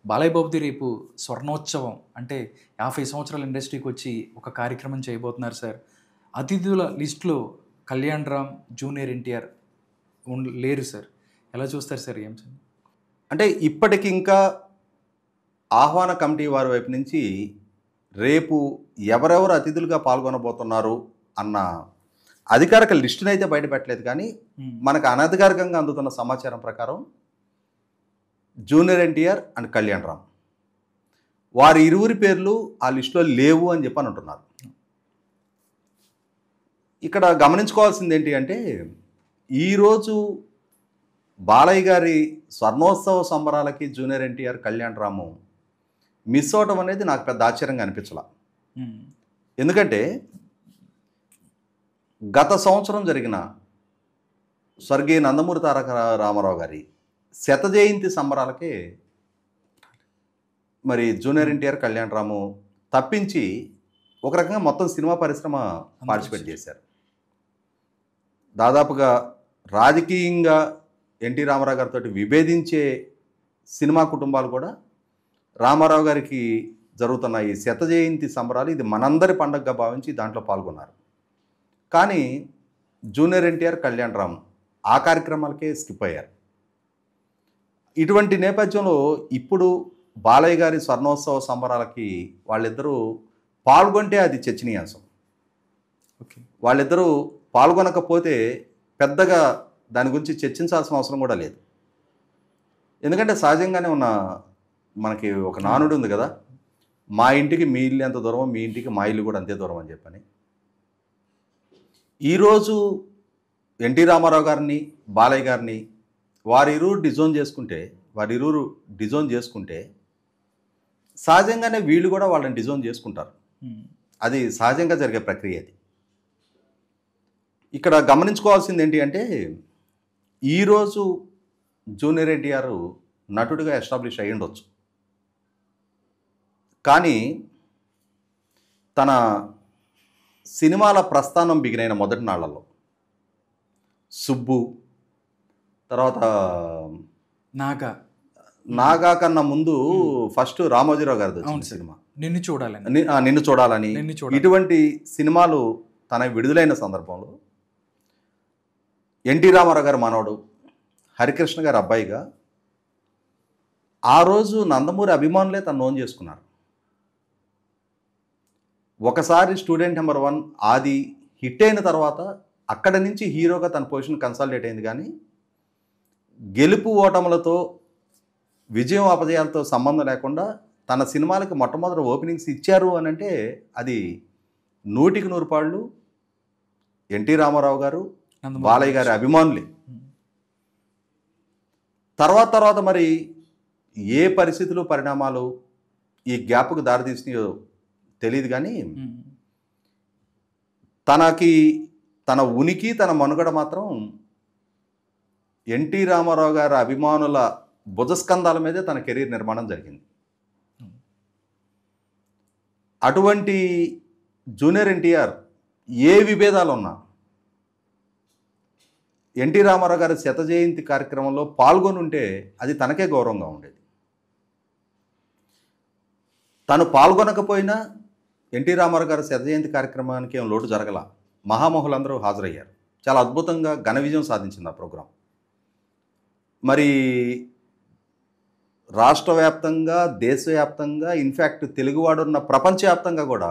బాలయ్య బాబుది రేపు స్వర్ణోత్సవం అంటే 50 సంవత్సరాల ఇండస్ట్రీకి వచ్చి ఒక కార్యక్రమం చేయబోతున్నారు సార్. అతిథుల లిస్ట్‌లో కళ్యాణ్ రామ్, జూనియర్ ఎన్టీఆర్ లేరు సార్. ఎలా చూస్తారు సార్ ఈ అంశం? అంటే ఇప్పటికి ఇంకా ఆహ్వాన కమిటీ వారి వైపు నుంచి రేపు ఎవరెవరు అతిథులుగా పాల్గొనబోతున్నారు అన్న అధికారిక లిస్టును అయితే బయటపెట్టలేదు. కానీ మనకు అనధికారికంగా అందుతున్న సమాచారం ప్రకారం జూనియర్ ఎన్టీఆర్ అండ్ కళ్యాణ్ రామ్ వారి ఇరువురి పేర్లు ఆ లిస్టులో లేవు అని చెప్పని అంటున్నారు. ఇక్కడ గమనించుకోవాల్సింది ఏంటి అంటే ఈరోజు బాలయ్య గారి స్వర్ణోత్సవ సంబరాలకి జూనియర్ ఎన్టీఆర్, కళ్యాణ్ రాము మిస్ అవటం అనేది నాకు పెద్ద ఆశ్చర్యంగా అనిపించలా. ఎందుకంటే గత సంవత్సరం జరిగిన స్వర్గీయ నందమూరి తారక రామారావు గారి శత జయంతి సంబరాలకే మరి జూనియర్ ఎన్టీఆర్, కళ్యాణ్ రాము తప్పించి ఒక రకంగా మొత్తం సినిమా పరిశ్రమ పార్టిసిపేట్ చేశారు. దాదాపుగా రాజకీయంగా ఎన్టీ రామారావు గారితో విభేదించే సినిమా కుటుంబాలు కూడా రామారావు గారికి జరుగుతున్న ఈ శత జయంతి సంబరాలు ఇది మనందరి పండగగా భావించి దాంట్లో పాల్గొన్నారు. కానీ జూనియర్ ఎన్టీఆర్, కళ్యాణ్ రామ్ ఆ కార్యక్రమాలకే స్కిప్ అయ్యారు. ఇటువంటి నేపథ్యంలో ఇప్పుడు బాలయ్య గారి స్వర్ణోత్సవ సంబరాలకి వాళ్ళిద్దరూ పాల్గొంటే అది చర్చనీయాంశం. ఓకే. వాళ్ళిద్దరూ పాల్గొనకపోతే పెద్దగా దాని గురించి చర్చించాల్సిన అవసరం కూడా లేదు. ఎందుకంటే సహజంగానే ఉన్న మనకి ఒక నానుడు ఉంది కదా, మా ఇంటికి మీ ఇల్లు ఎంత దూరమో మీ ఇంటికి మా ఇల్లు కూడా అంతే దూరం అని చెప్పని. ఈరోజు ఎన్టీ రామారావు గారిని, బాలయ్య గారిని వారిరువురు డిజోన్ చేసుకుంటే సహజంగానే వీళ్ళు కూడా వాళ్ళని డిజోన్ చేసుకుంటారు. అది సహజంగా జరిగే ప్రక్రియ. అది ఇక్కడ గమనించుకోవాల్సింది ఏంటి అంటే ఈరోజు జూనియర్ ఎన్టీఆర్ నటుడిగా ఎస్టాబ్లిష్ అయ్యి ఉండొచ్చు. కానీ తన సినిమాల ప్రస్థానం బిగినైన మొదటి నాళ్లలో సుబ్బు, తర్వాత నాగా కన్నా ముందు ఫస్ట్ రామోజీరావు గారిది వచ్చిన సినిమా నిన్ను చూడాలని ఇటువంటి సినిమాలు తన విడుదలైన సందర్భంలో ఎన్టీ రామారావు గారి మనవడు హరికృష్ణ గారి అబ్బాయిగా ఆ రోజు నందమూరి అభిమానులే తను నోన్ చేసుకున్నారు. ఒకసారి స్టూడెంట్ నెంబర్ 1 ఆది హిట్ అయిన తర్వాత అక్కడి నుంచి హీరోగా తన పొజిషన్ కన్సాలిడేట్ అయింది. కానీ గెలుపు ఓటములతో, విజయం అపజయాలతో సంబంధం లేకుండా తన సినిమాలకి మొట్టమొదటి ఓపెనింగ్స్ ఇచ్చారు అని అంటే అది 100కి 100 పాళ్ళు ఎన్టీ రామారావు గారు, బాలయ్య గారి అభిమానులే. తర్వాత మరి ఏ పరిస్థితులు, పరిణామాలు ఈ గ్యాప్కు దారితీసినాయో తెలియదు. కానీ తన ఉనికి, తన మనుగడ మాత్రం ఎన్టీ రామారావు గారి అభిమానుల భుజస్కంధాల మీదే తన కెరీర్ నిర్మాణం జరిగింది. అటువంటి జూనియర్ ఎన్టీఆర్ ఏ విభేదాలు ఉన్నా ఎన్టీ రామారావు గారి శత జయంతి కార్యక్రమంలో పాల్గొని ఉంటే అది తనకే గౌరవంగా ఉండేది. తను పాల్గొనకపోయినా ఎన్టీ రామారావు గారి శత జయంతి కార్యక్రమానికి ఏం లోటు జరగల. మహామహులందరూ హాజరయ్యారు. చాలా అద్భుతంగా ఘన విజయం సాధించింది ఆ ప్రోగ్రాం. మరి రాష్ట్ర వ్యాప్తంగా, దేశవ్యాప్తంగా, ఇన్ఫ్యాక్ట్ తెలుగువాడున్న ప్రపంచవ్యాప్తంగా కూడా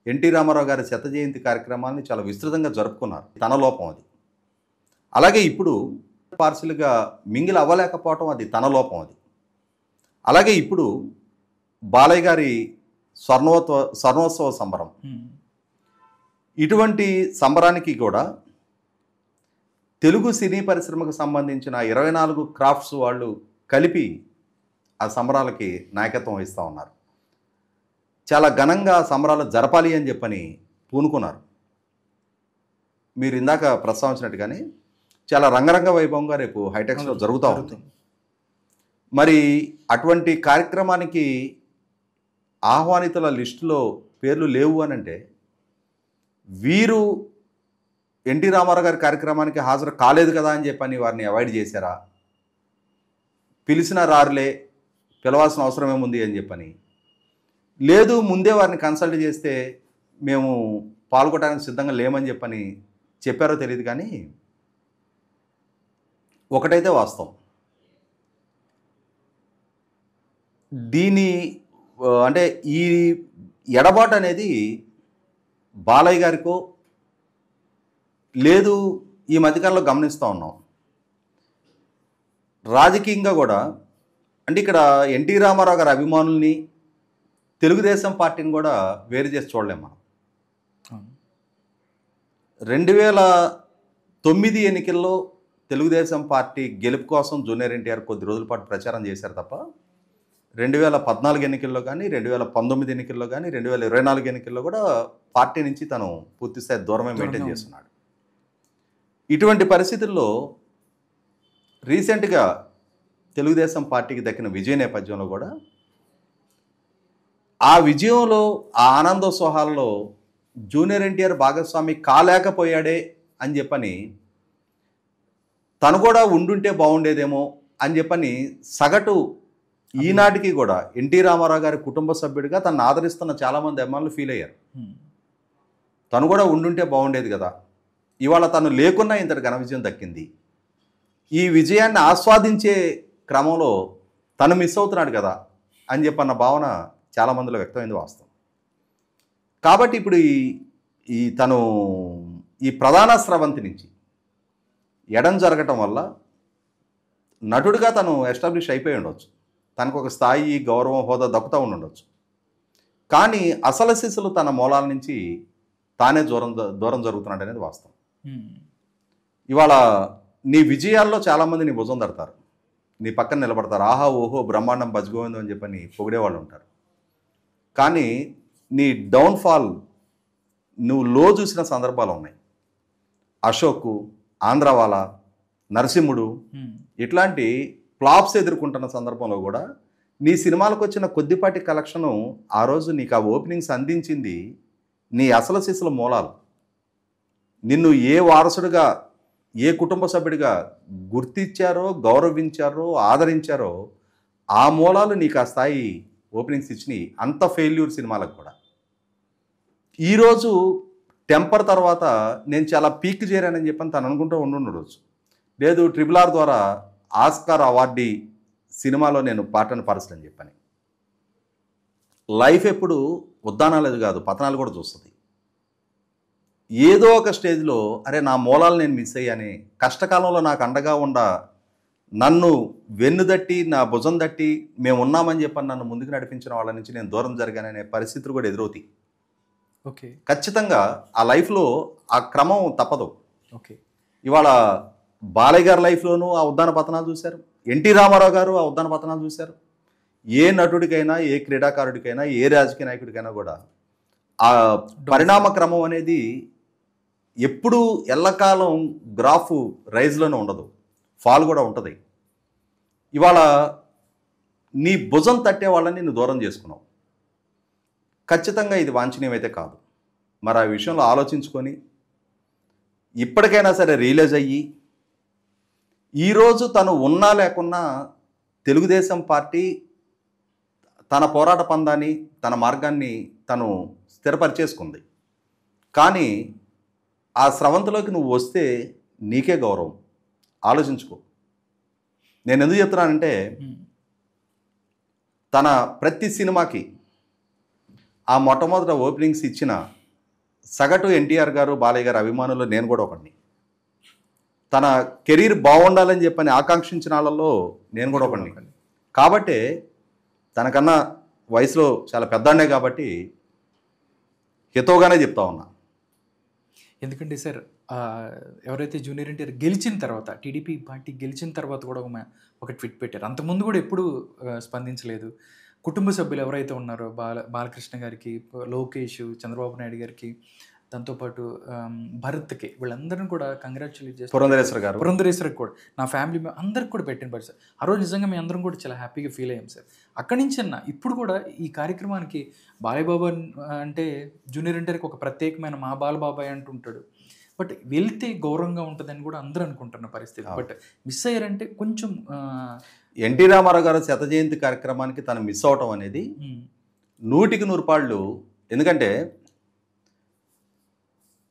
ఎన్టీ రామారావు గారి శత జయంతి కార్యక్రమాన్ని చాలా విస్తృతంగా జరుపుకున్నారు. తన లోపం అది. అలాగే ఇప్పుడు పార్సిల్గా మింగిల్ అవ్వలేకపోవటం అది తన లోపం అది. అలాగే ఇప్పుడు బాలయ్య గారి స్వర్ణోత్సవ సంబరం, ఇటువంటి సంబరానికి కూడా తెలుగు సినీ పరిశ్రమకు సంబంధించిన 24 క్రాఫ్ట్స్ వాళ్ళు కలిపి ఆ సంబరాలకి నాయకత్వం వహిస్తూ ఉన్నారు. చాలా ఘనంగా సంబరాలు జరపాలి అని చెప్పని పూనుకున్నారు. మీరు ఇందాక ప్రస్తావించినట్టుగానే చాలా రంగరంగ వైభవంగా రేపు హైటెక్స్లో జరుగుతూ ఉంది. మరి అటువంటి కార్యక్రమానికి ఆహ్వానితుల లిస్టులో పేర్లు లేవు అని అంటే వీరు ఎన్టీ రామారావు గారి కార్యక్రమానికి హాజరు కాలేదు కదా అని చెప్పని వారిని అవాయిడ్ చేశారా? పిలిచిన రారులే, పిలవాల్సిన అవసరం ఏముంది అని చెప్పని. లేదు ముందే వారిని కన్సల్ట్ చేస్తే మేము పాల్గొనడానికి సిద్ధంగా లేమని చెప్పని చెప్పారో తెలియదు, కానీ ఒకటైతే వాస్తవం, దీని అంటే ఈ ఎడబాటు అనేది బాలయ్య గారికో లేదు ఈ మధ్యకాలంలో గమనిస్తూ ఉన్నాం రాజకీయంగా కూడా. అంటే ఇక్కడ ఎన్టీ రామారావు గారి అభిమానుల్ని తెలుగుదేశం పార్టీని కూడా వేరు చేసి చూడలేము మనం. 2009 ఎన్నికల్లో తెలుగుదేశం పార్టీ గెలుపు కోసం జూనియర్ ఎన్టీఆర్ కొద్ది రోజుల పాటు ప్రచారం చేశారు తప్ప 2014 ఎన్నికల్లో కానీ 2019 ఎన్నికల్లో కానీ 2024 ఎన్నికల్లో కూడా పార్టీ నుంచి తను పూర్తిస్థాయి దూరమే మెయింటైన్ చేస్తున్నాడు. ఇటువంటి పరిస్థితుల్లో రీసెంట్గా తెలుగుదేశం పార్టీకి దక్కిన విజయ నేపథ్యంలో కూడా ఆ విజయంలో ఆ ఆనందోత్సవాల్లో జూనియర్ ఎన్టీఆర్ భాగస్వామి కాలేకపోయాడే అని చెప్పని తను కూడా ఉండుంటే బాగుండేదేమో అని చెప్పని సగటు ఈనాటికి కూడా ఎన్టీ రామారావు గారి కుటుంబ సభ్యుడిగా తనను ఆదరిస్తున్న చాలామంది అభిమానులు ఫీల్ అయ్యారు. తను కూడా ఉండుంటే బాగుండేది కదా, ఇవాళ తను లేకున్నా ఇంతటి ఘన విజయం దక్కింది. ఈ విజయాన్ని ఆస్వాదించే క్రమంలో తను మిస్ అవుతున్నాడు కదా అని చెప్పన్న భావన చాలామందిలో వ్యక్తమైంది వాస్తవం. కాబట్టి ఇప్పుడు తను ఈ ప్రధాన స్రవంతి నుంచి ఎడం జరగటం వల్ల నటుడిగా తను ఎస్టాబ్లిష్ అయిపోయి ఉండొచ్చు, తనకు ఒక స్థాయి గౌరవం హోదా దక్కుతూ ఉండొచ్చు. కానీ అసలు శిశులు తన మూలాల నుంచి తానే దూరం జరుగుతున్నాడు అనేది వాస్తవం. ఇవాళ నీ విజయాల్లో చాలామంది నీ భుజం తడతారు, నీ పక్కన నిలబడతారు, ఆహా ఓహో బ్రహ్మాండం బజ్గోవిందం అని చెప్పని పొగిడేవాళ్ళు ఉంటారు. కానీ నీ డౌన్ఫాల్ నువ్వు లో చూసిన సందర్భాలు ఉన్నాయి. అశోక్, ఆంధ్రవాలా, నరసింహుడు ఇట్లాంటి ఫ్లాప్స్ ఎదుర్కొంటున్న సందర్భంలో కూడా నీ సినిమాలకు వచ్చిన కొద్దిపాటి కలెక్షను ఆ రోజు నీకు ఆ ఓపెనింగ్స్ అందించింది నీ అసలు శిశుల మూలాలు. నిన్ను ఏ వారసుడిగా ఏ కుటుంబ సభ్యుడిగా గుర్తించారో గౌరవించారో ఆదరించారో ఆ మూలాలు నీకు ఆ స్థాయి ఓపెనింగ్స్ ఇచ్చినాయి అంత ఫెయిల్యూర్ సినిమాలకు కూడా. ఈరోజు టెంపర్ తర్వాత నేను చాలా పీక్ చేరానని చెప్పని తను అనుకుంటూ ఉండొచ్చు. లేదు RRR ద్వారా ఆస్కార్ అవార్డీ సినిమాలో నేను పాటను పరచని చెప్పని. లైఫ్ ఎప్పుడు ఉద్దానాలేదు కాదు, పతనాలు కూడా చూస్తుంది. ఏదో ఒక స్టేజ్లో అరే నా మూలాలు నేను మిస్ అయ్యానే, కష్టకాలంలో నాకు అండగా నన్ను వెన్నుదట్టి నా భుజం దట్టి మేము ఉన్నామని చెప్పని నన్ను ముందుకు నడిపించిన వాళ్ళ నుంచి నేను దూరం జరిగాననే పరిస్థితులు కూడా ఎదురవుతాయి. ఓకే, ఖచ్చితంగా ఆ లైఫ్లో ఆ క్రమం తప్పదు. ఓకే, ఇవాళ బాలయ్య గారి లైఫ్లోనూ ఆ ఉద్దాన పతనాలు చూశారు, ఎన్టీ రామారావు గారు ఆ ఉద్దాన పతనాలు చూశారు. ఏ నటుడికైనా ఏ క్రీడాకారుడికైనా ఏ రాజకీయ నాయకుడికైనా కూడా ఆ పరిణామ క్రమం అనేది ఎప్పుడూ ఎల్లకాలం గ్రాఫ్ రైజ్లోనే ఉండదు, ఫాల్ కూడా ఉంటుంది. ఇవాళ నీ భుజం తట్టే వాళ్ళని నువ్వు దూరం చేసుకున్నావు. ఖచ్చితంగా ఇది వాంఛనీయమైతే కాదు. మరి ఆ విషయంలో ఆలోచించుకొని ఇప్పటికైనా సరే రియలైజ్ అయ్యి ఈరోజు తను ఉన్నా లేకున్నా తెలుగుదేశం పార్టీ తన పోరాట పందాన్ని తన మార్గాన్ని తను స్థిరపరిచేసుకుంది. కానీ ఆ స్రవంతిలోకి నువ్వు వస్తే నీకే గౌరవం. ఆలోచించుకో. నేను ఎందుకు చెప్తున్నానంటే తన ప్రతి సినిమాకి ఆ మొట్టమొదట ఓపెనింగ్స్ ఇచ్చిన సగటు ఎన్టీఆర్ గారు బాలయ్య గారు అభిమానుల్లో నేను కూడా ఒకడిని. తన కెరీర్ బాగుండాలని చెప్పని ఆకాంక్షించిన వాళ్ళలో నేను కూడా ఒకడిని. కాబట్టి తనకన్నా వయసులో చాలా పెద్దనే కాబట్టి హితవుగానే చెప్తా ఉన్నా. ఎందుకంటే సార్ ఎవరైతే జూనియర్ ఎన్టీఆర్ గెలిచిన తర్వాత టీడీపీ పార్టీ గెలిచిన తర్వాత కూడా ఒక ట్వీట్ పెట్టారు. అంతకుముందు కూడా ఎప్పుడూ స్పందించలేదు. కుటుంబ సభ్యులు ఎవరైతే ఉన్నారో బాలకృష్ణ గారికి, లోకేష్, చంద్రబాబు నాయుడు గారికి, దాంతోపాటు భరత్కి, వీళ్ళందరినీ కూడా కంగ్రాచులేట్ చేస్తారు. పురంధరేశ్వరికి కూడా, నా ఫ్యామిలీ అందరికి కూడా పెట్టిన పడి సార్. ఆ రోజు నిజంగా మేము అందరం కూడా చాలా హ్యాపీగా ఫీల్ అయ్యాం సార్. అక్కడి నుంచి ఇప్పుడు కూడా ఈ కార్యక్రమానికి బాలయ్యబాబు అంటే జూనియర్ ఎన్టీఆర్కి ఒక ప్రత్యేకమైన మా బాలబాబాయ్ అంటుంటాడు. బట్ వెళ్తే గౌరవంగా ఉంటుందని కూడా అందరూ అనుకుంటున్న పరిస్థితి. బట్ మిస్ అయ్యారంటే కొంచెం ఎన్టీ రామారావు గారు శత జయంతి కార్యక్రమానికి తను మిస్ అవటం అనేది 100% ఎందుకంటే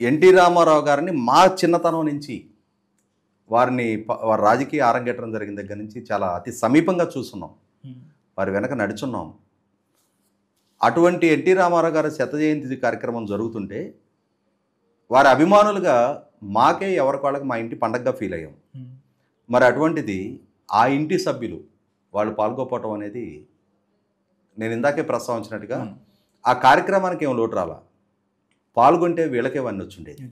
ఎన్టీ రామారావు గారిని మా చిన్నతనం నుంచి వారి రాజకీయ ఆరంగేట్రం జరిగిన దగ్గర నుంచి చాలా అతి సమీపంగా చూస్తున్నాం, వారి వెనక నడుచున్నాం. అటువంటి ఎన్టీ రామారావు గారి శత జయంతి కార్యక్రమం జరుగుతుంటే వారి అభిమానులుగా మాకే ఎవరికి వాళ్ళకి మా ఇంటి పండగగా ఫీల్ అయ్యాం. మరి అటువంటిది ఆ ఇంటి సభ్యులు వాళ్ళు పాల్గొపోవటం అనేది నేను ఇందాకే ప్రస్తావించినట్టుగా ఆ కార్యక్రమానికి ఏం లోటు రాలా, పాల్గొంటే వీళ్ళకే వన్నీ వచ్చుండేది.